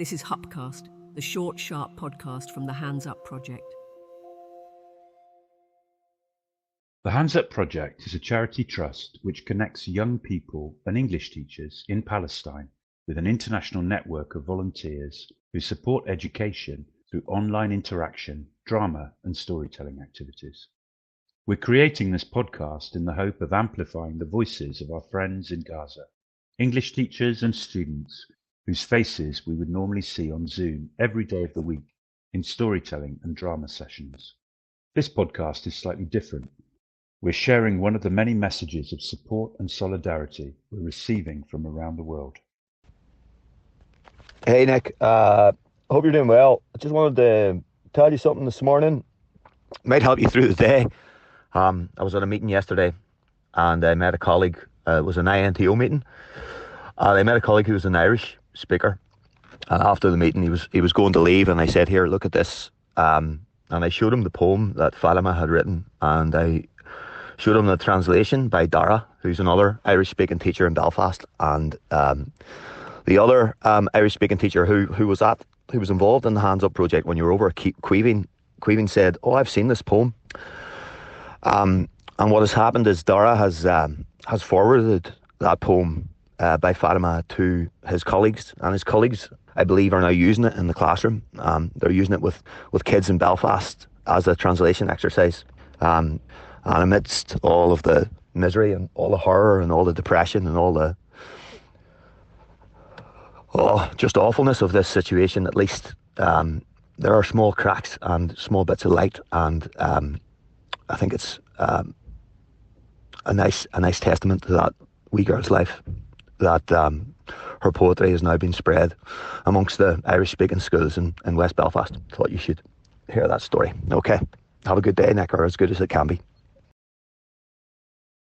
This is HUPCast, the short, sharp podcast from the Hands Up Project. The Hands Up Project is a charity trust which connects young people and English teachers in Palestine with an international network of volunteers who support education through online interaction, drama and storytelling activities. We're creating this podcast in the hope of amplifying the voices of our friends in Gaza, English teachers and students whose faces we would normally see on Zoom every day of the week in storytelling and drama sessions. This podcast is slightly different. We're sharing one of the many messages of support and solidarity we're receiving from around the world. Hey Nick, hope you're doing well. I just wanted to tell you something this morning. Might help you through the day. I was at a meeting yesterday and I met a colleague. It was an INTO meeting. I met a colleague who was an Irish speaker. And after the meeting, he was going to leave, and I said, "Here, look at this." And I showed him the poem that Fatima had written, and I showed him the translation by Dara, who's another Irish-speaking teacher in Belfast, and the other Irish-speaking teacher who was involved in the Hands Up project when you were over at Queeving said, "Oh, I've seen this poem." And what has happened is Dara has forwarded that poem by Fatima to his colleagues, and his colleagues, I believe, are now using it in the classroom. They're using it with kids in Belfast as a translation exercise. And amidst all of the misery and all the horror and all the depression and all the just awfulness of this situation, at least there are small cracks and small bits of light, and I think it's a nice testament to that wee girl's life that her poetry has now been spread amongst the Irish-speaking schools in West Belfast. Thought you should hear that story. Okay, have a good day, Nick, or as good as it can be.